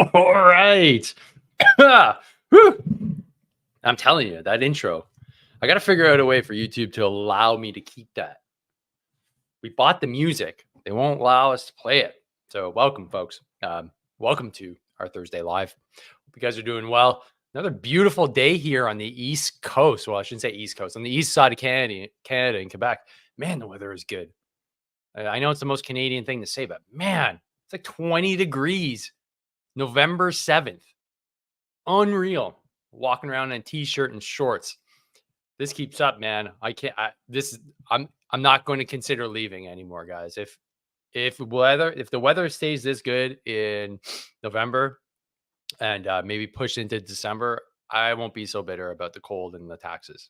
All right. I'm telling you, that intro, I got to figure out a way for YouTube to allow me to keep that. We bought the music. They won't allow us to play it. So welcome, folks. Welcome to our Thursday Live. Hope you guys are doing well. Another beautiful day here on the East Coast. Well, I shouldn't say East Coast. On the east side of Canada and Quebec. Man, the weather is good. I know it's the most Canadian thing to say, but man, it's like 20 degrees. November 7th. Unreal. Walking around in a t-shirt and shorts. This keeps up, man. I'm not going to consider leaving anymore, guys. If the weather stays this good in November and maybe push into December, I won't be so bitter about the cold and the taxes.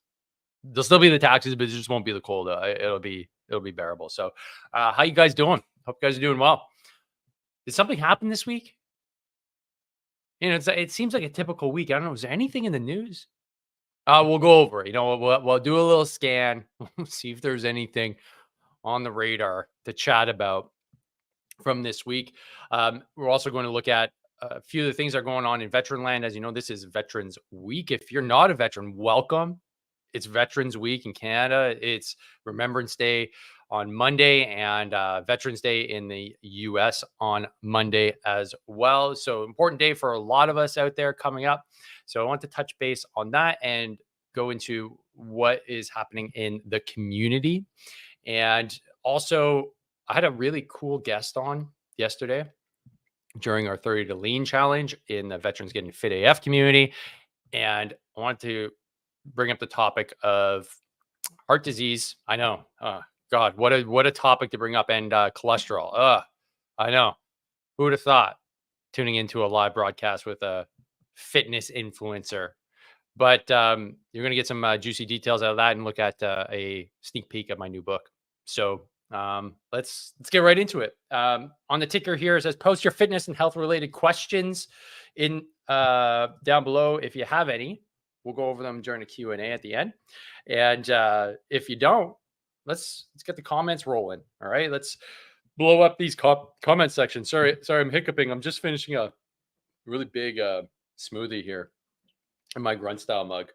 There'll still be the taxes, but it just won't be the cold. It'll be bearable. So, how you guys doing? Hope you guys are doing well. Did something happen this week? You know, it seems like a typical week. I don't know. Is there anything in the news? We'll go over it. You know, we'll do a little scan, see if there's anything on the radar to chat about from this week. We're also going to look at a few of the things that are going on in veteran land. As you know, this is Veterans Week. If you're not a veteran, welcome. It's Veterans Week in Canada. It's Remembrance Day on Monday and Veterans Day in the US on Monday as well. So important day for a lot of us out there coming up. So I want to touch base on that and go into what is happening in the community. And also, I had a really cool guest on yesterday during our 30 to Lean challenge in the Veterans Getting Fit AF community. And I wanted to bring up the topic of heart disease. I know. God, what a topic to bring up. And cholesterol. I know. Who would have thought tuning into a live broadcast with a fitness influencer? But you're going to get some juicy details out of that and look at a sneak peek of my new book. So let's get right into it. On the ticker here, it says post your fitness and health related questions in down below if you have any. We'll go over them during the Q&A at the end. And if you don't, let's get the comments rolling. All right, let's blow up these comment sections. Sorry, I'm hiccuping. I'm just finishing a really big smoothie here in my grunt style mug.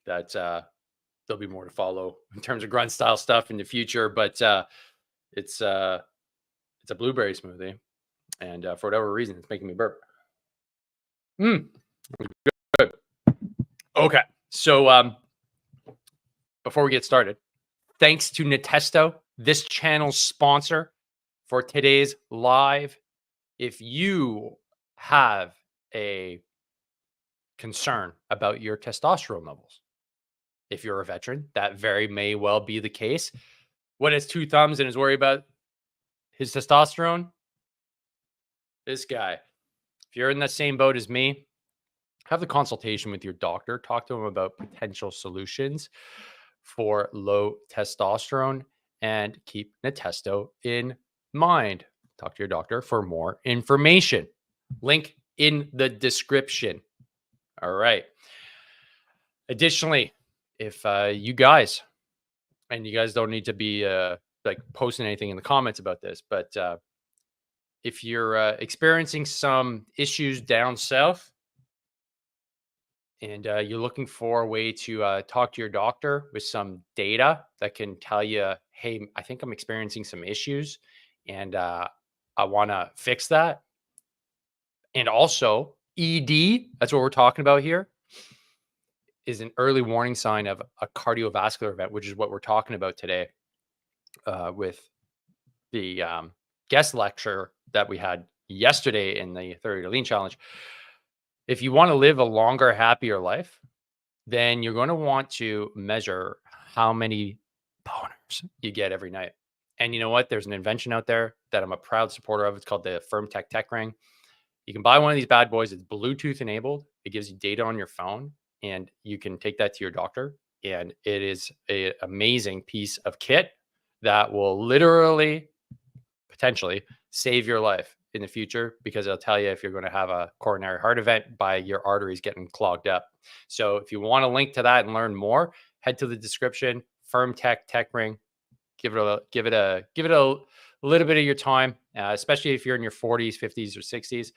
That there'll be more to follow in terms of grunt style stuff in the future. But it's a blueberry smoothie, and for whatever reason, it's making me burp. Good. Okay, so before we get started, thanks to Natesto, this channel's sponsor for today's live. If you have a concern about your testosterone levels, if you're a veteran, that very may well be the case. What has two thumbs and is worried about his testosterone? This guy. If you're in the same boat as me, have the consultation with your doctor. Talk to him about potential solutions for low testosterone and keep Natesto in mind. Talk to your doctor for more information. Link in the description. All right. Additionally, if you guys don't need to be like posting anything in the comments about this, but if you're experiencing some issues down south, and you're looking for a way to talk to your doctor with some data that can tell you, hey, I think I'm experiencing some issues and I want to fix that. And also, ED, that's what we're talking about here, is an early warning sign of a cardiovascular event, which is what we're talking about today with the guest lecture that we had yesterday in the 30 to Lean Challenge. If you want to live a longer, happier life, then you're going to want to measure how many boners you get every night. And you know what? There's an invention out there that I'm a proud supporter of. It's called the FirmTech Tech Ring. You can buy one of these bad boys. It's Bluetooth enabled. It gives you data on your phone, and you can take that to your doctor. And it is an amazing piece of kit that will literally, potentially, save your life in the future, because it'll tell you if you're going to have a coronary heart event by your arteries getting clogged up. So if you want to link to that and learn more, head to the description. FirmTech Tech Ring. Give it a little bit of your time, especially if you're in your 40s, 50s, or 60s.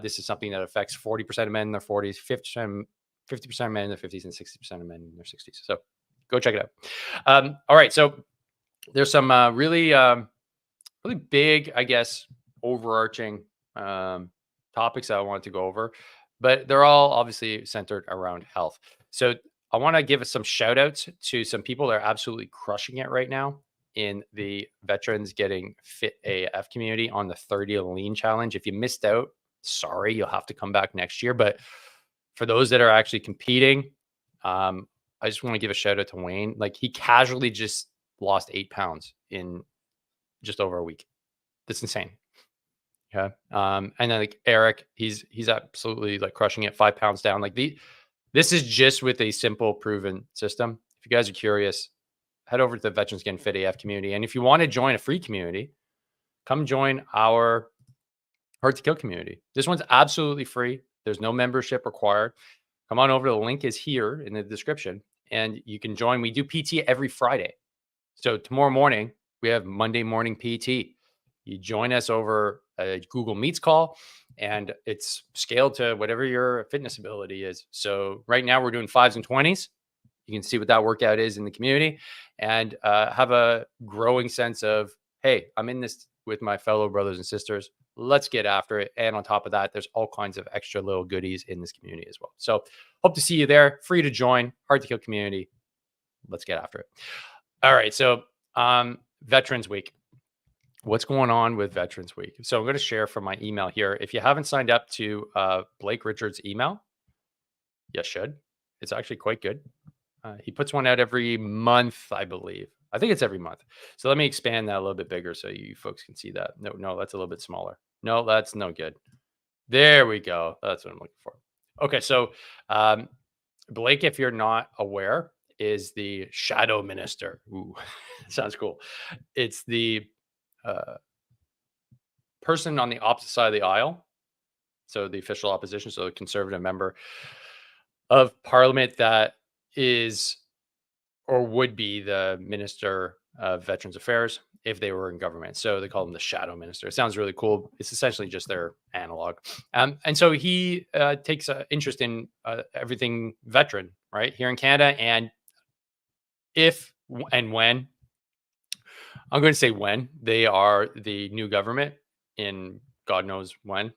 This is something that affects 40% of men in their 40s, 50% of men in their 50s, and 60% of men in their 60s. So go check it out. All right, so there's some really big, I guess, overarching topics that I wanted to go over, but they're all obviously centered around health. So I want to give some shout outs to some people that are absolutely crushing it right now in the Veterans Getting Fit AF community on the 30 Lean Challenge. If you missed out, sorry, you'll have to come back next year. But for those that are actually competing, I just want to give a shout out to Wayne. Like, he casually just lost 8 pounds in just over a week. That's insane. Yeah. And then like Eric, he's absolutely like crushing it, 5 pounds down. This is just with a simple proven system. If you guys are curious, head over to the Veterans Getting Fit AF community. And if you want to join a free community, come join our Hard to Kill community. This one's absolutely free. There's no membership required. Come on over. The link is here in the description and you can join. We do PT every Friday. So tomorrow morning, we have Monday morning PT. You join us over a Google Meets call, and it's scaled to whatever your fitness ability is. So right now we're doing 5s and 20s. You can see what that workout is in the community and have a growing sense of, hey, I'm in this with my fellow brothers and sisters. Let's get after it. And on top of that, there's all kinds of extra little goodies in this community as well. So hope to see you there. Free to join. Hard to Kill community. Let's get after it. All right. So Veterans Week. What's going on with Veterans Week? So I'm going to share from my email here. If you haven't signed up to Blake Richards' email, you should. It's actually quite good. He puts one out every month, I believe. I think it's every month. So let me expand that a little bit bigger so you folks can see that. No, that's a little bit smaller. No, that's no good. There we go. That's what I'm looking for. Okay, so Blake, if you're not aware, is the shadow minister. Ooh, sounds cool. It's the person on the opposite side of the aisle. So the official opposition, so the conservative member of parliament that is or would be the minister of Veterans Affairs if they were in government. So they call him the shadow minister. It sounds really cool. It's essentially just their analog. And so he takes an interest in everything veteran, right, here in Canada. And if and when, I'm going to say when, they are the new government in God knows when,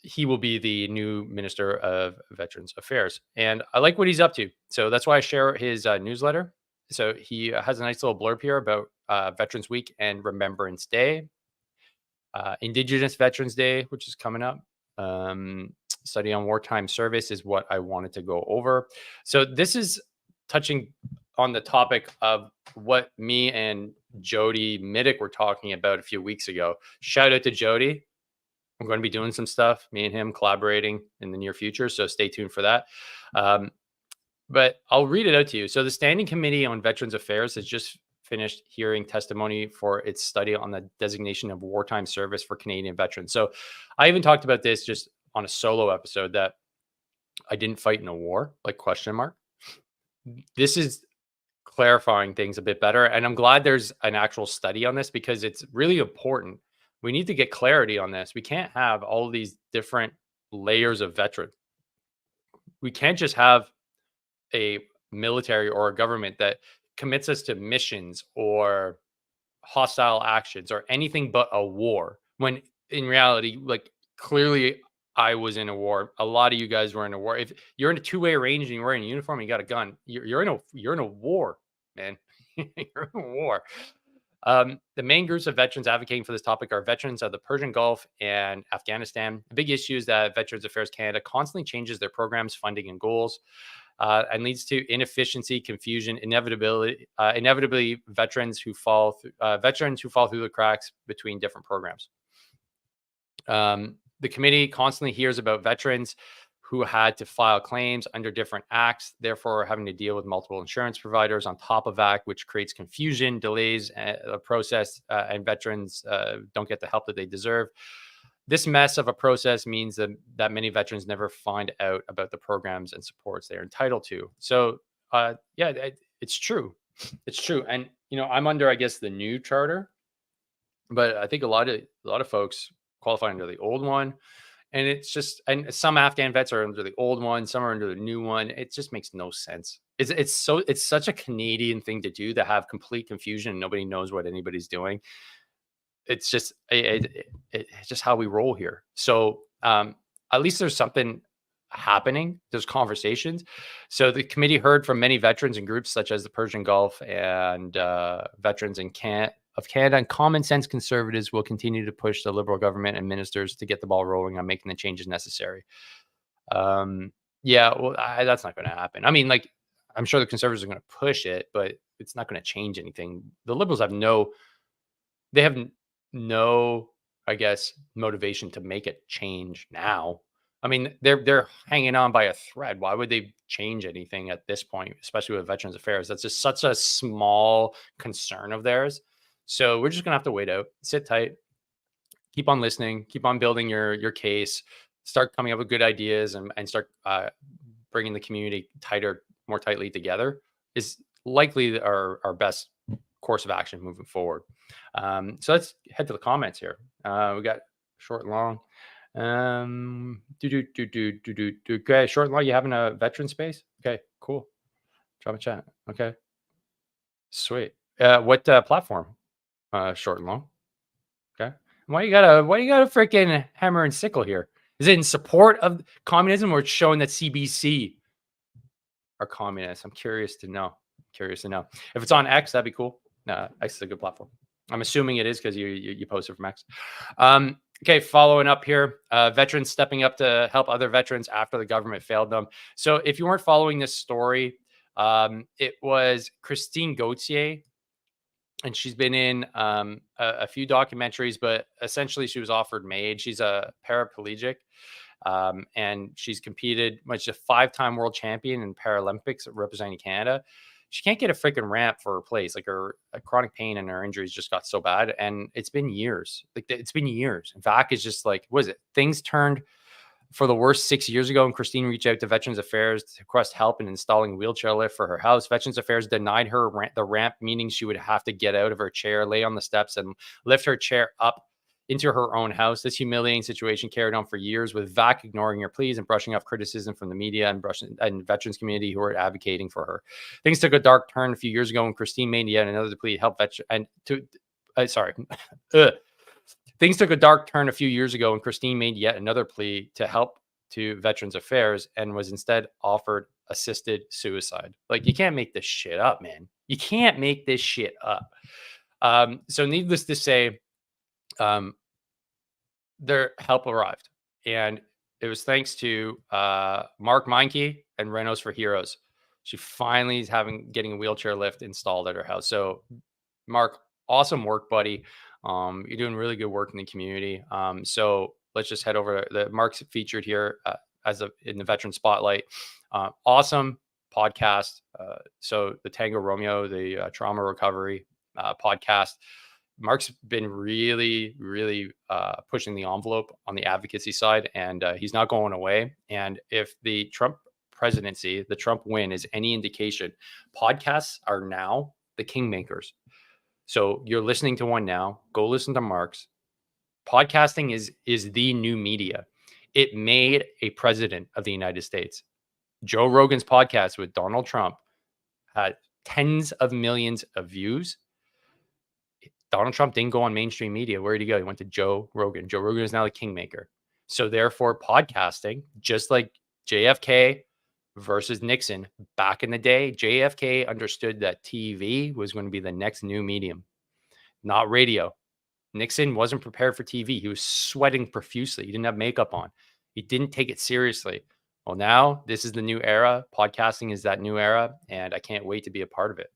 he will be the new Minister of Veterans Affairs. And I like what he's up to. So that's why I share his newsletter. So he has a nice little blurb here about Veterans Week and Remembrance Day, Indigenous Veterans Day, which is coming up. Study on wartime service is what I wanted to go over. So this is touching on the topic of what me and Jody Middick were talking about a few weeks ago. Shout out to Jody. I'm going to be doing some stuff, me and him collaborating in the near future. So stay tuned for that. But I'll read it out to you. So the Standing Committee on Veterans Affairs has just finished hearing testimony for its study on the designation of wartime service for Canadian veterans. So I even talked about this just on a solo episode that I didn't fight in a war, like question mark. This is clarifying things a bit better. And I'm glad there's an actual study on this because it's really important. We need to get clarity on this. We can't have all of these different layers of veteran. We can't just have a military or a government that commits us to missions or hostile actions or anything but a war, when in reality, like, clearly I was in a war. A lot of you guys were in a war. If you're in a two-way range and you're wearing a uniform and you got a gun, you're in a war, man. You're in a war. The main groups of veterans advocating for this topic are veterans of the Persian Gulf and Afghanistan. The big issue is that Veterans Affairs Canada constantly changes their programs, funding, and goals, and leads to inefficiency, confusion, inevitably veterans who fall through the cracks between different programs. The committee constantly hears about veterans who had to file claims under different acts, therefore having to deal with multiple insurance providers on top of that, which creates confusion, delays the process, and veterans don't get the help that they deserve. This mess of a process means that many veterans never find out about the programs and supports they're entitled to. So, it's true. It's true. And, I'm under, I guess, the new charter, but I think a lot of folks qualify under the old one. And it's just, and some Afghan vets are under the old one, some are under the new one. It just makes no sense. It's such a Canadian thing to do, to have complete confusion and nobody knows what anybody's doing. It's just it's just how we roll here. So at least there's something happening. There's conversations. So the committee heard from many veterans and groups such as the Persian Gulf and veterans of Canada, and common sense conservatives will continue to push the Liberal government and ministers to get the ball rolling on making the changes necessary. Yeah, well, that's not going to happen. I mean, like, I'm sure the conservatives are going to push it, but it's not going to change anything. The Liberals they have no, I guess, motivation to make it change now. I mean, they're hanging on by a thread. Why would they change anything at this point, especially with Veterans Affairs? That's just such a small concern of theirs. So we're just gonna have to wait out, sit tight, keep on listening, keep on building your case, start coming up with good ideas, and start bringing the community more tightly together is likely our best course of action moving forward. So let's head to the comments here. We got short and long. Okay, short and long. You having a veteran space? Okay, cool. Drop a chat. Okay, sweet. What platform? Short and long. Okay. Why you got a freaking hammer and sickle here? Is it in support of communism, or it's showing that CBC are communists? I'm curious to know. If it's on X, that'd be cool. X is a good platform. I'm assuming it is because you posted from X. Okay, following up here, veterans stepping up to help other veterans after the government failed them. So if you weren't following this story, it was Christine Gauthier, and she's been in a few documentaries, but essentially she was offered MAHA. She's a paraplegic, and she's competed, she's a 5-time world champion in Paralympics representing Canada. She can't get a freaking ramp for her place. Like, her chronic pain and her injuries just got so bad. And it's been years. And VAC is just like, what is it? Things turned for the worst 6 years ago, and Christine reached out to Veterans Affairs to request help in installing a wheelchair lift for her house. Veterans Affairs denied her the ramp, meaning she would have to get out of her chair, lay on the steps, and lift her chair up into her own house. This humiliating situation carried on for years, with VAC ignoring her pleas and brushing off criticism from the media and veterans community who were advocating for her. Things took a dark turn a few years ago when Christine made yet another plea to help Things took a dark turn a few years ago when Christine made yet another plea to help to Veterans Affairs and was instead offered assisted suicide. Like, you can't make this shit up, man. You can't make this shit up. So needless to say, their help arrived, and it was thanks to Mark Meinke and Renos for Heroes. She finally is getting a wheelchair lift installed at her house. So, Mark, awesome work, buddy. You're doing really good work in the community. So let's just head over. Mark's featured here in the Veteran Spotlight. Awesome podcast. So the Tango Romeo, the trauma recovery podcast. Mark's been really, really pushing the envelope on the advocacy side, and he's not going away. And if the Trump presidency, the Trump win, is any indication, podcasts are now the kingmakers. So you're listening to one now. Go listen to Mark's. Podcasting is the new media. It made a president of the United States. Joe Rogan's podcast with Donald Trump had tens of millions of views. Donald Trump didn't go on mainstream media. Where did he go? He went to Joe Rogan. Joe Rogan is now the kingmaker. So therefore, podcasting, just like JFK versus Nixon back in the day, JFK understood that TV was going to be the next new medium, not radio. Nixon wasn't prepared for TV. He was sweating profusely. He didn't have makeup on. He didn't take it seriously. Well, now this is the new era. Podcasting is that new era, and I can't wait to be a part of it.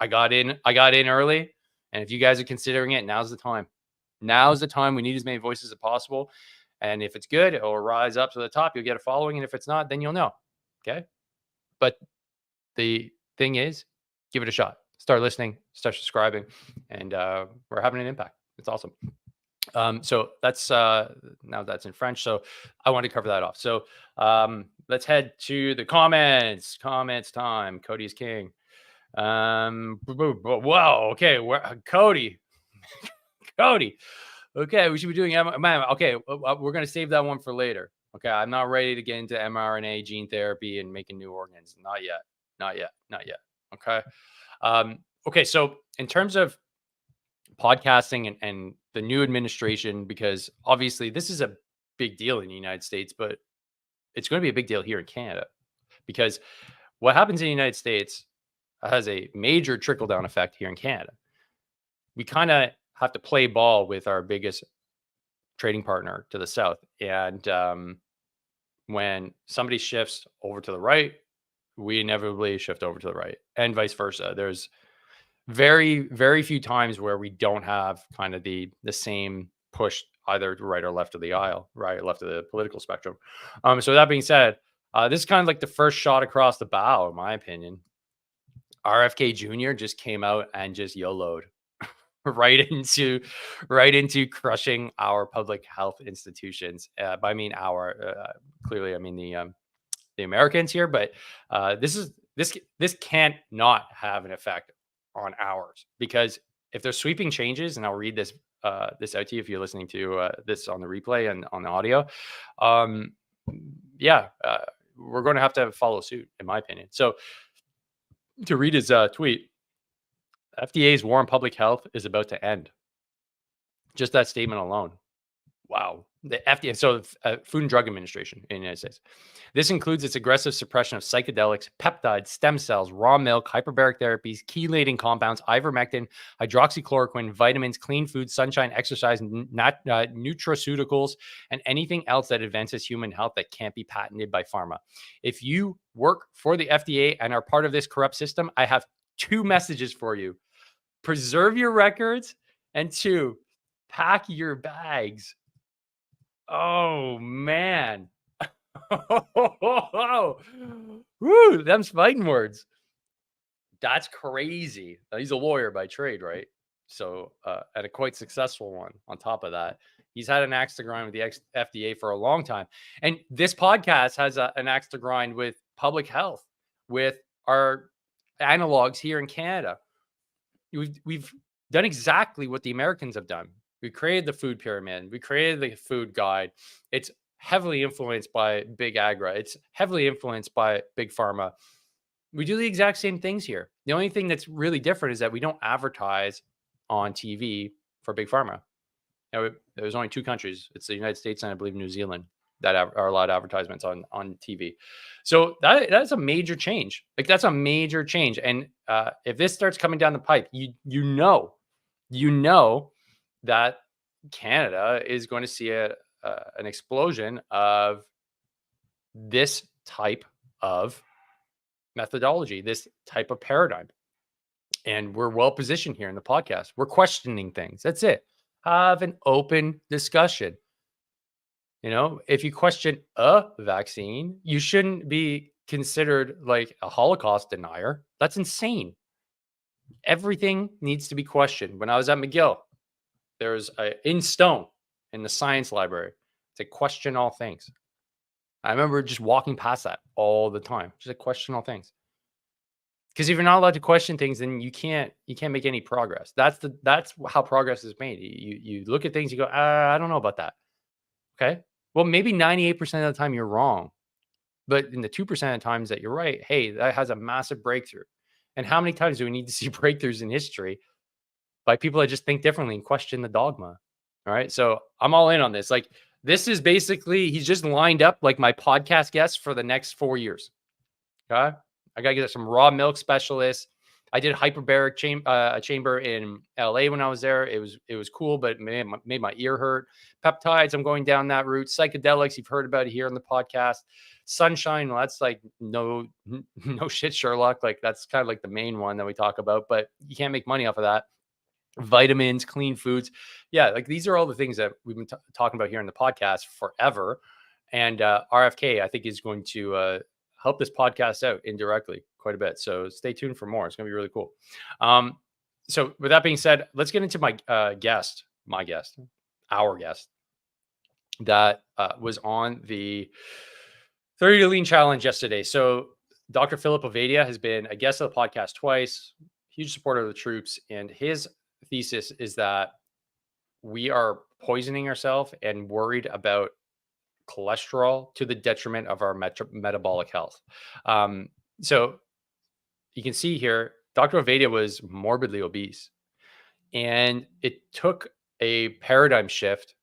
I got in early, and if you guys are considering it, now's the time. Now's the time. We need as many voices as possible. And if it's good, it will rise up to the top. You'll get a following. And if it's not, then you'll know. Okay. But the thing is, give it a shot. Start listening, start subscribing, and we're having an impact. It's awesome. So that's now that's in French. So I want to cover that off. So let's head to the comments. Comments time. Cody's king. Whoa. Okay. Cody. Cody. Okay, we should be doing okay, we're going to save that one for later. Okay, I'm not ready to get into mRNA gene therapy and making new organs. Not yet. Okay. Okay, so in terms of podcasting and the new administration, because obviously this is a big deal in the United States, but it's going to be a big deal here in Canada, because what happens in the United States has a major trickle-down effect here in Canada. We kind of have to play ball with our biggest trading partner to the south. And when somebody shifts over to the right, we inevitably shift over to the right, and vice versa. There's very, very few times where we don't have kind of the same push either to right or left of the aisle, right or left of the political spectrum. So that being said, this is kind of like the first shot across the bow, in my opinion. RFK Jr. just came out and just YOLO'd right into crushing our public health institutions. I mean clearly I mean the Americans here, but this can't not have an effect on ours, because if there's sweeping changes, and I'll read this out to you if you're listening to this on the replay and on the audio, we're going to have to follow suit, in my opinion. So to read his tweet, FDA's war on public health is about to end. Just that statement alone. Wow. The FDA, so Food and Drug Administration in the United States. This includes its aggressive suppression of psychedelics, peptides, stem cells, raw milk, hyperbaric therapies, chelating compounds, ivermectin, hydroxychloroquine, vitamins, clean food, sunshine, exercise, nutraceuticals, and anything else that advances human health that can't be patented by pharma. If you work for the FDA and are part of this corrupt system, I have two messages for you. Preserve your records, and two, pack your bags. Oh, man. Woo, them's fighting words. That's crazy. He's a lawyer by trade, right? So, and a quite successful one on top of that. He's had an axe to grind with the FDA for a long time. And this podcast has an axe to grind with public health, with our analogs here in Canada. We've done exactly what the Americans have done. We created the food pyramid. We created the food guide. It's heavily influenced by big agri. It's heavily influenced by big pharma. We do the exact same things here. The only thing that's really different is that we don't advertise on TV for big pharma. Now, there's only two countries. It's the United States and I believe New Zealand that are allowed advertisements on TV. So that's a major change. Like, that's a major change. And if this starts coming down the pipe, you know that Canada is going to see an explosion of this type of methodology, this type of paradigm. And we're well positioned here in the podcast. We're questioning things. That's it. Have an open discussion. You know, if you question a vaccine, you shouldn't be considered like a Holocaust denier. That's insane. Everything needs to be questioned. When I was at McGill, there's in stone in the science library to question all things. I remember just walking past that all the time, just like question all things. Because if you're not allowed to question things, then you can't make any progress. That's how progress is made. You look at things, you go, I don't know about that. Okay, well, maybe 98% of the time you're wrong. But in the 2% of times that you're right, hey, that has a massive breakthrough. And how many times do we need to see breakthroughs in history by people that just think differently and question the dogma? All right. So I'm all in on this. Like, this is basically, he's just lined up like my podcast guests for the next 4 years. Okay. I got to get some raw milk specialists. I did hyperbaric chamber in LA when I was there. It was cool, but it made my ear hurt. Peptides, I'm going down that route. Psychedelics, you've heard about it here on the podcast. Sunshine, well, that's like no shit, Sherlock. Like, that's kind of like the main one that we talk about, but you can't make money off of that. Vitamins, clean foods. Yeah, like these are all the things that we've been talking about here in the podcast forever. And RFK, I think, is going to help this podcast out indirectly quite a bit. So stay tuned for more. It's going to be really cool. So with that being said, let's get into my guest, our guest that was on the 30 to Lean Challenge yesterday. So Dr. Philip Ovadia has been a guest of the podcast twice, huge supporter of the troops. And his thesis is that we are poisoning ourselves and worried about cholesterol to the detriment of our metabolic health. So you can see here, Dr. Ovadia was morbidly obese, and it took a paradigm shift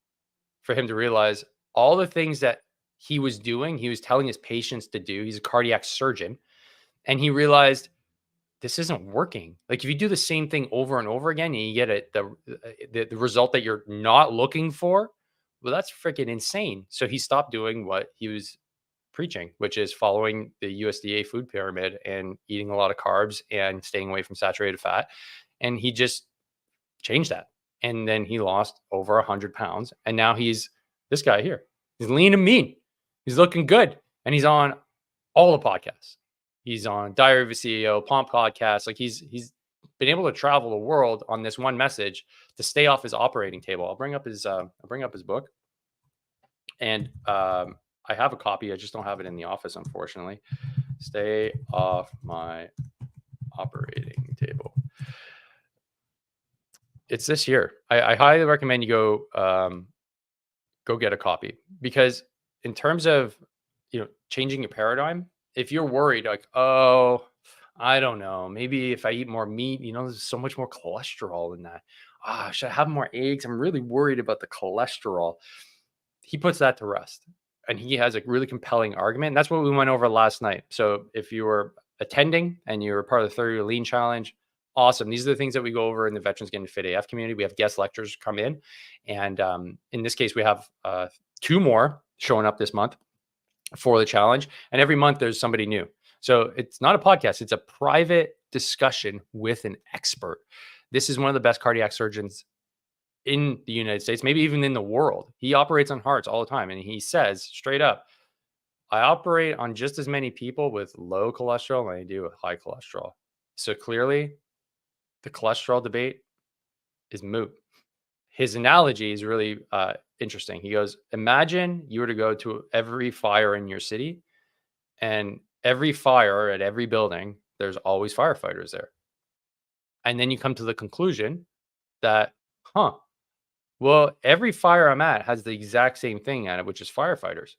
for him to realize all the things that he was doing, he was telling his patients to do. He's a cardiac surgeon, and he realized this isn't working. Like, if you do the same thing over and over again and you get the result that you're not looking for, well, that's freaking insane. So he stopped doing what he was preaching, which is following the USDA food pyramid and eating a lot of carbs and staying away from saturated fat. And he just changed that. And then he lost over 100 pounds. And now he's this guy here. He's lean and mean. He's looking good. And he's on all the podcasts. He's on Diary of a CEO, Pomp podcast. Like, he's been able to travel the world on this one message to stay off his operating table. I'll bring up his book, and I have a copy. I just don't have it in the office, unfortunately. Stay off my operating table. It's this year. I highly recommend you go get a copy, because in terms of changing your paradigm, if you're worried, like, oh, I don't know, maybe if I eat more meat, there's so much more cholesterol in that. Should I have more eggs? I'm really worried about the cholesterol. He puts that to rest, and he has a really compelling argument. And that's what we went over last night. So if you were attending and you were part of the 30 Lean Challenge, awesome. These are the things that we go over in the Veterans Getting Fit AF community. We have guest lectures come in. And in this case, we have 2 more showing up this month for the challenge. And every month there's somebody new. So it's not a podcast. It's a private discussion with an expert. This is one of the best cardiac surgeons in the United States, maybe even in the world. He operates on hearts all the time. And he says straight up, I operate on just as many people with low cholesterol than I do with high cholesterol. So clearly the cholesterol debate is moot. His analogy is really interesting. He goes, imagine you were to go to every fire in your city, and every fire at every building, there's always firefighters there. And then you come to the conclusion that, well, every fire I'm at has the exact same thing at it, which is firefighters.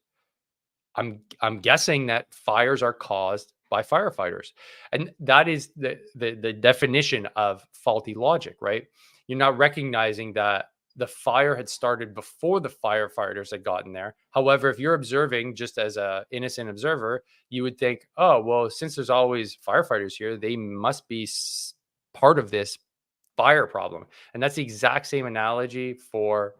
I'm guessing that fires are caused by firefighters. And that is the definition of faulty logic, right? You're not recognizing that the fire had started before the firefighters had gotten there. However, if you're observing just as an innocent observer, you would think, oh, well, since there's always firefighters here, they must be part of this fire problem. And that's the exact same analogy for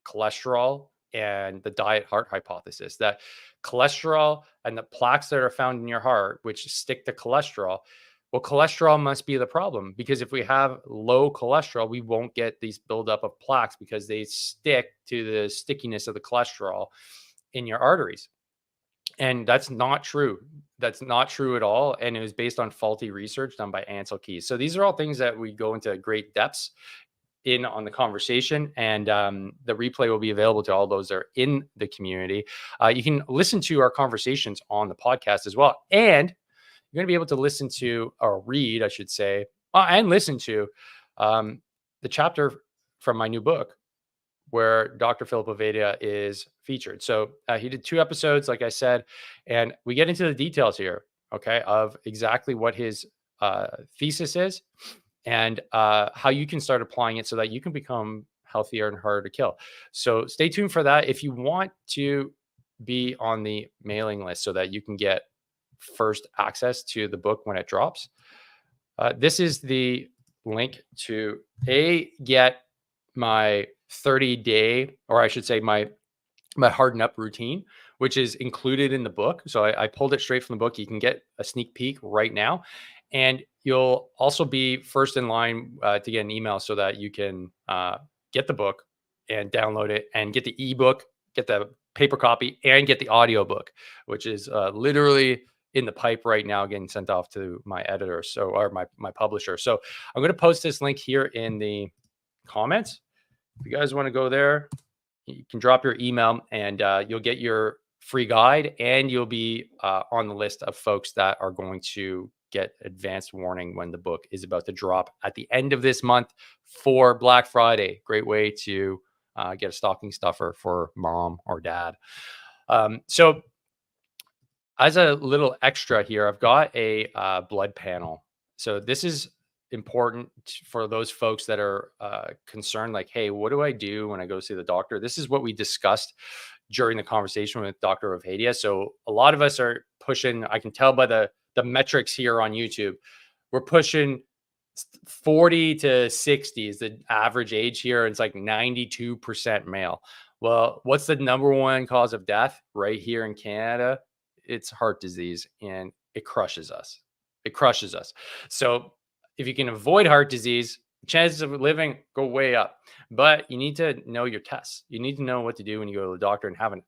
cholesterol and the diet heart hypothesis, that cholesterol and the plaques that are found in your heart, which stick to cholesterol, well, cholesterol must be the problem, because if we have low cholesterol, we won't get these buildup of plaques because they stick to the stickiness of the cholesterol in your arteries. And that's not true. That's not true at all. And it was based on faulty research done by Ansel Keys. So these are all things that we go into great depths in on the conversation, and the replay will be available to all those that are in the community. You can listen to our conversations on the podcast as well. And you're going to be able to listen to, or read, I should say, and listen to the chapter from my new book, where Dr. Philip Ovadia is featured. So he did 2 episodes, like I said, and we get into the details here, okay, of exactly what his thesis is and how you can start applying it so that you can become healthier and harder to kill. So stay tuned for that. If you want to be on the mailing list so that you can get first access to the book when it drops, this is the link to get my 30-day, or I should say my harden up routine, which is included in the book. So I pulled it straight from the book. You can get a sneak peek right now. And you'll also be first in line to get an email so that you can get the book and download it and get the ebook, get the paper copy, and get the audiobook, which is literally in the pipe right now getting sent off to my editor, or my publisher. So I'm going to post this link here in the comments. If you guys want to go there, you can drop your email and you'll get your free guide, and you'll be on the list of folks that are going to get advanced warning when the book is about to drop at the end of this month for Black Friday. Great way to get a stocking stuffer for mom or dad. So as a little extra here, I've got a blood panel. So this is important for those folks that are concerned, like, hey, what do I do when I go see the doctor? This is what we discussed during the conversation with Dr. Ovadia. So a lot of us are pushing, I can tell by the metrics here on YouTube, we're pushing 40 to 60 is the average age here. It's like 92% male. Well, what's the number one cause of death right here in Canada? It's heart disease, and it crushes us. It crushes us. So if you can avoid heart disease, chances of living go way up. But you need to know your tests. You need to know what to do when you go to the doctor and have an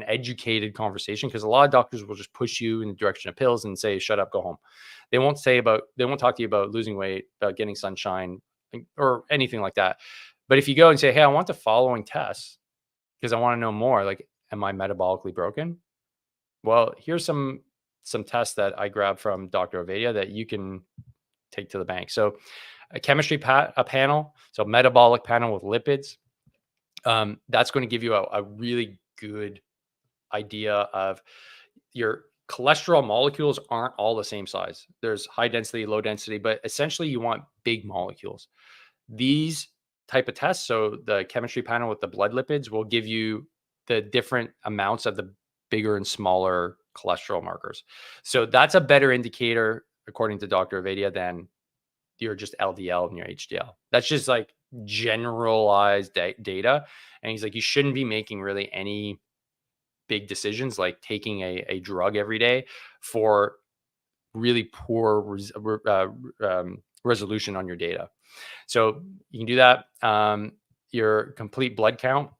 educated conversation, because a lot of doctors will just push you in the direction of pills and say, shut up, go home. They won't talk to you about losing weight, about getting sunshine, or anything like that. But if you go and say, hey, I want the following tests because I want to know more, like, am I metabolically broken? Well, here's some tests that I grabbed from Dr. Ovadia that you can take to the bank. So a chemistry panel, so metabolic panel with lipids. That's going to give you a really good idea of your cholesterol molecules aren't all the same size. There's high density, low density, but essentially you want big molecules. These type of tests, so the chemistry panel with the blood lipids, will give you the different amounts of the bigger and smaller cholesterol markers. So that's a better indicator, according to Dr. Ovadia, than your just LDL and your HDL. That's just like generalized data. And he's like, you shouldn't be making really any big decisions like taking a drug every day for really poor resolution on your data. So you can do that. Your complete blood count.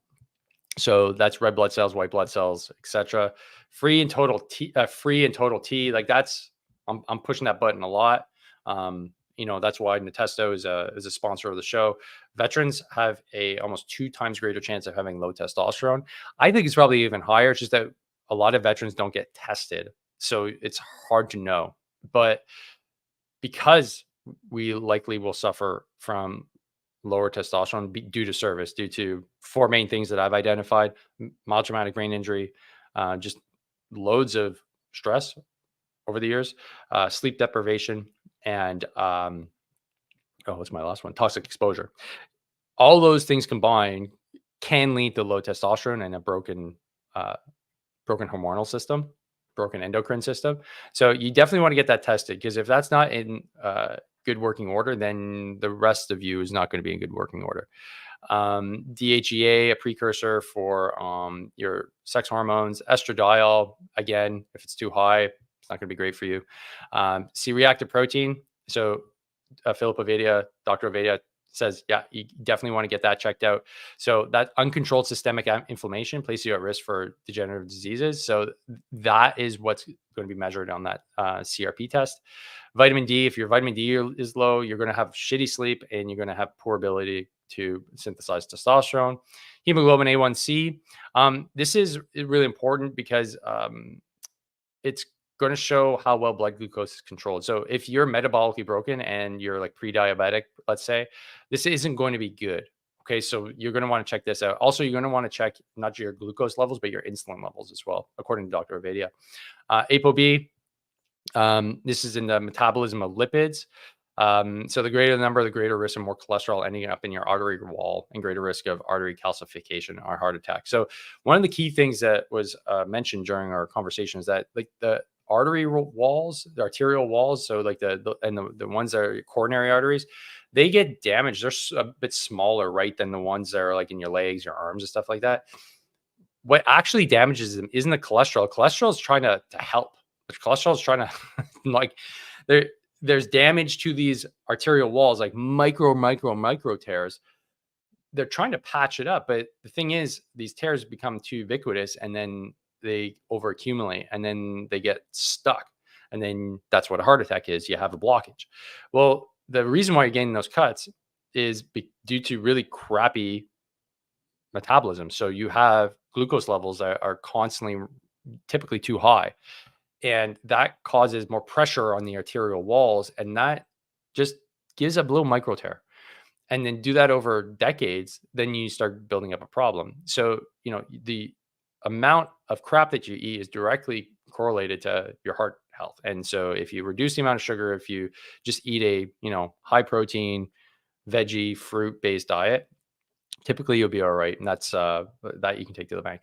So that's red blood cells, white blood cells, etc. Free and total T. Like that's, I'm pushing that button a lot. That's why Natesto is a sponsor of the show. Veterans have a almost 2 times greater chance of having low testosterone. I think it's probably even higher. It's just that a lot of veterans don't get tested, so it's hard to know. But because we likely will suffer from lower testosterone due to service, due to 4 main things that I've identified: mild traumatic brain injury, just loads of stress over the years, sleep deprivation, and what's my last one? Toxic exposure. All those things combined can lead to low testosterone and a broken hormonal system, broken endocrine system. So you definitely want to get that tested, because if that's not in good working order, then the rest of you is not going to be in good working order. DHEA, a precursor for your sex hormones. Estradiol, again, if it's too high, it's not going to be great for you. C-reactive protein. So Philip Ovadia, Dr. Ovadia says, yeah, you definitely want to get that checked out. So that uncontrolled systemic inflammation places you at risk for degenerative diseases. So that is what's going to be measured on that CRP test. Vitamin D, if your vitamin D is low, you're going to have shitty sleep and you're going to have poor ability to synthesize testosterone. Hemoglobin A1C. This is really important because it's going to show how well blood glucose is controlled. So if you're metabolically broken and you're like pre-diabetic, let's say, this isn't going to be good. Okay, so you're going to want to check this out. Also, you're going to want to check not your glucose levels, but your insulin levels as well, according to Dr. Avadia. ApoB, this is in the metabolism of lipids. So the greater the number, the greater risk of more cholesterol ending up in your artery wall and greater risk of artery calcification or heart attack. So one of the key things that was mentioned during our conversation is that like the artery walls, the arterial walls, so like the ones that are coronary arteries, they get damaged. They're a bit smaller, right, than the ones that are like in your legs, your arms, and stuff like that. What actually damages them isn't the cholesterol. Cholesterol is trying to help. Cholesterol is trying to like there's damage to these arterial walls, like micro tears. They're trying to patch it up, but the thing is, these tears become too ubiquitous, and then they overaccumulate, and then they get stuck, and then that's what a heart attack is. You have a blockage. Well, the reason why you're getting those cuts is due to really crappy metabolism. So you have glucose levels that are constantly, typically too high, and that causes more pressure on the arterial walls, and that just gives a little micro tear. And then do that over decades, then you start building up a problem. So, the amount of crap that you eat is directly correlated to your heart health. And so if you reduce the amount of sugar, if you just eat a, high protein, veggie, fruit based diet, typically you'll be all right. And that's that you can take to the bank.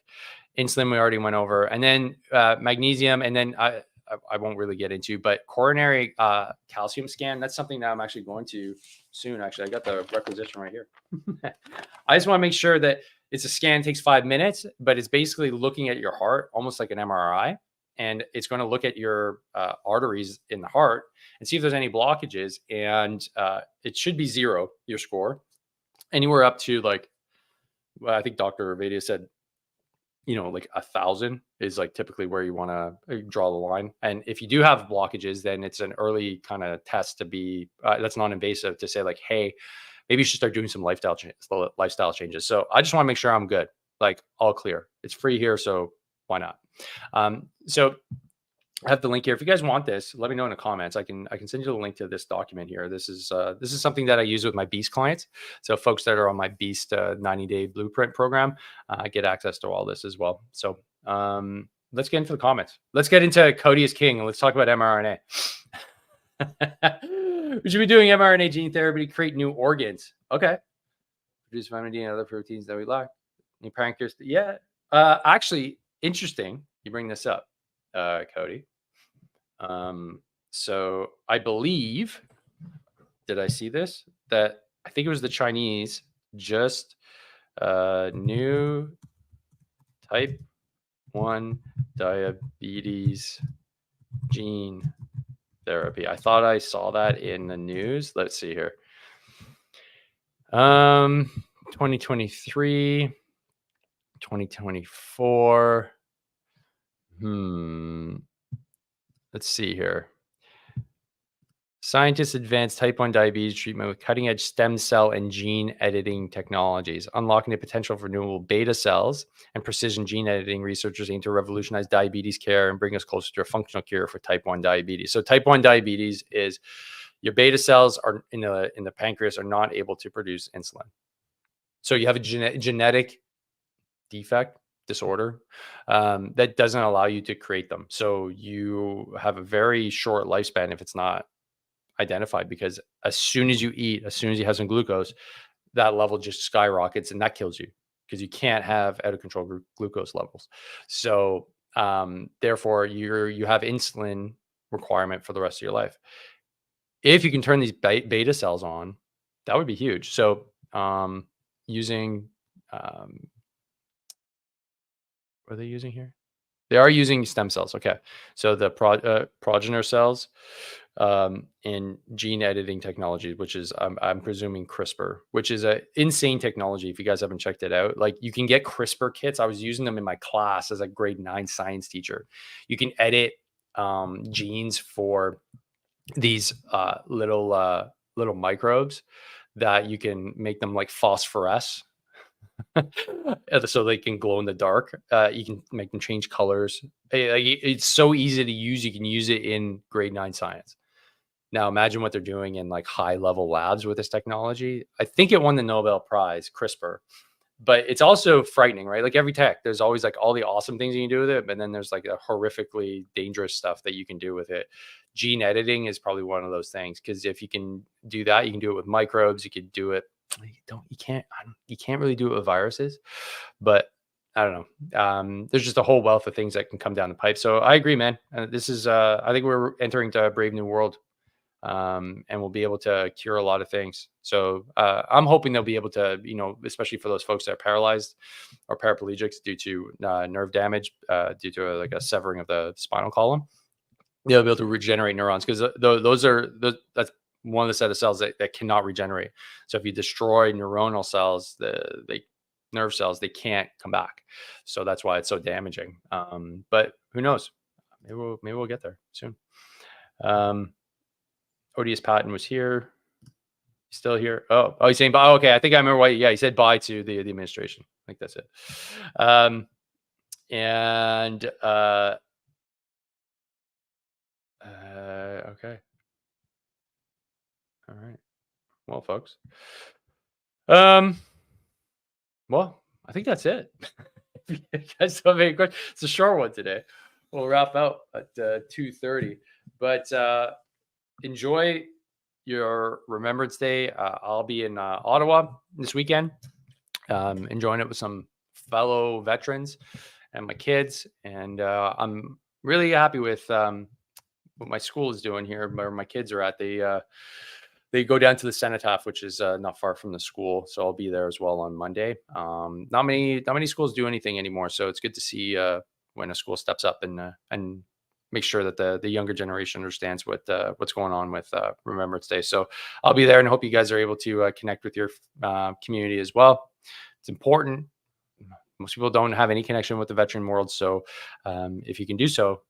Insulin, we already went over. And then magnesium. And then I won't really get into, but coronary calcium scan, that's something that I'm actually going to soon. Actually, I got the requisition right here. I just want to make sure that it's a scan, takes 5 minutes, but it's basically looking at your heart, almost like an MRI. And it's going to look at your arteries in the heart and see if there's any blockages. And it should be 0, your score. Anywhere up to like, well, I think Dr. Avadia said, like 1,000 is like typically where you want to draw the line. And if you do have blockages, then it's an early kind of test to be, that's non-invasive to say like, hey, maybe you should start doing some lifestyle changes. So I just want to make sure I'm good, like all clear. It's free here, so why not? So I have the link here. If you guys want this, let me know in the comments. I can send you the link to this document here. This is something that I use with my Beast clients. So folks that are on my Beast 90-day blueprint program, get access to all this as well. So let's get into the comments. Let's get into Cody is King, and let's talk about mRNA. We should be doing mRNA gene therapy to create new organs. Okay. Produce vitamin D and other proteins that we lack. New pancreas. Yeah. Actually, interesting. You bring this up. Cody. So I believe, did I see this? That I think it was the Chinese just new type 1 diabetes gene therapy. I thought I saw that in the news. Let's see here. 2023, 2024. Let's see here. Scientists advance type 1 diabetes treatment with cutting-edge stem cell and gene editing technologies, unlocking the potential for renewable beta cells and precision gene editing. Researchers aim to revolutionize diabetes care and bring us closer to a functional cure for type 1 diabetes. So type 1 diabetes is your beta cells are in the pancreas are not able to produce insulin. So you have a genetic defect, disorder, that doesn't allow you to create them. So you have a very short lifespan if it's not identified, because as soon as you eat, as soon as you have some glucose, that level just skyrockets, and that kills you because you can't have out of control glucose levels. So therefore you have insulin requirement for the rest of your life. If you can turn these beta cells on, that would be huge. So using what are they using here? They are using stem cells. Okay. So the progenitor cells in gene editing technology, which is, I'm presuming CRISPR, which is a insane technology. If you guys haven't checked it out, like you can get CRISPR kits. I was using them in my class as a grade 9 science teacher. You can edit genes for these little microbes that you can make them like phosphoresce. So they can glow in the dark. You can make them change colors. It's so easy to use. You can use it in grade 9 science. Now imagine what they're doing in like high level labs with this technology. I think it won the Nobel Prize, CRISPR, but it's also frightening, right? Like every tech, there's always like all the awesome things you can do with it, but then there's like a horrifically dangerous stuff that you can do with it. Gene editing is probably one of those things, because if you can do that, you can do it with microbes. You could do it. You can't really do it with viruses, but I don't know. There's just a whole wealth of things that can come down the pipe. So I agree, man. This is, I think we're entering to a brave new world, and we'll be able to cure a lot of things. So I'm hoping they'll be able to, especially for those folks that are paralyzed or paraplegics due to nerve damage, due to like a severing of the spinal column, they'll be able to regenerate neurons, because that's one of the set of cells that cannot regenerate. So if you destroy neuronal cells, the nerve cells, they can't come back. So that's why it's so damaging. But who knows? Maybe we'll get there soon. Odious Patton was here. He's still here. Oh, he's saying bye. Okay, I think I remember why. Yeah, he said bye to the administration. I think that's it. Okay. All right. Well, folks. Well, I think that's it. If you guys have any questions, it's a short one today. We'll wrap out at 2:30. But enjoy your Remembrance Day. I'll be in Ottawa this weekend, enjoying it with some fellow veterans and my kids. And I'm really happy with what my school is doing here, where my kids are at. They go down to the Cenotaph, which is not far from the school, so I'll be there as well on Monday. Not many schools do anything anymore, so it's good to see when a school steps up and make sure that the younger generation understands what's going on with Remembrance Day. So I'll be there, and hope you guys are able to connect with your community as well. It's important. Most people don't have any connection with the veteran world, so if you can do so,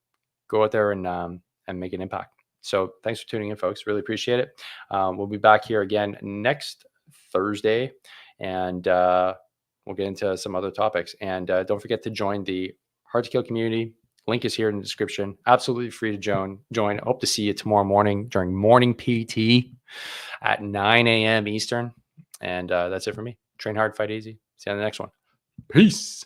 go out there and make an impact. So thanks for tuning in, folks. Really appreciate it. We'll be back here again next Thursday, and we'll get into some other topics. And don't forget to join the Hard to Kill community. Link is here in the description. Absolutely free to join. Hope to see you tomorrow morning during morning PT at 9 a.m. Eastern. And that's it for me. Train hard, fight easy. See you on the next one. Peace.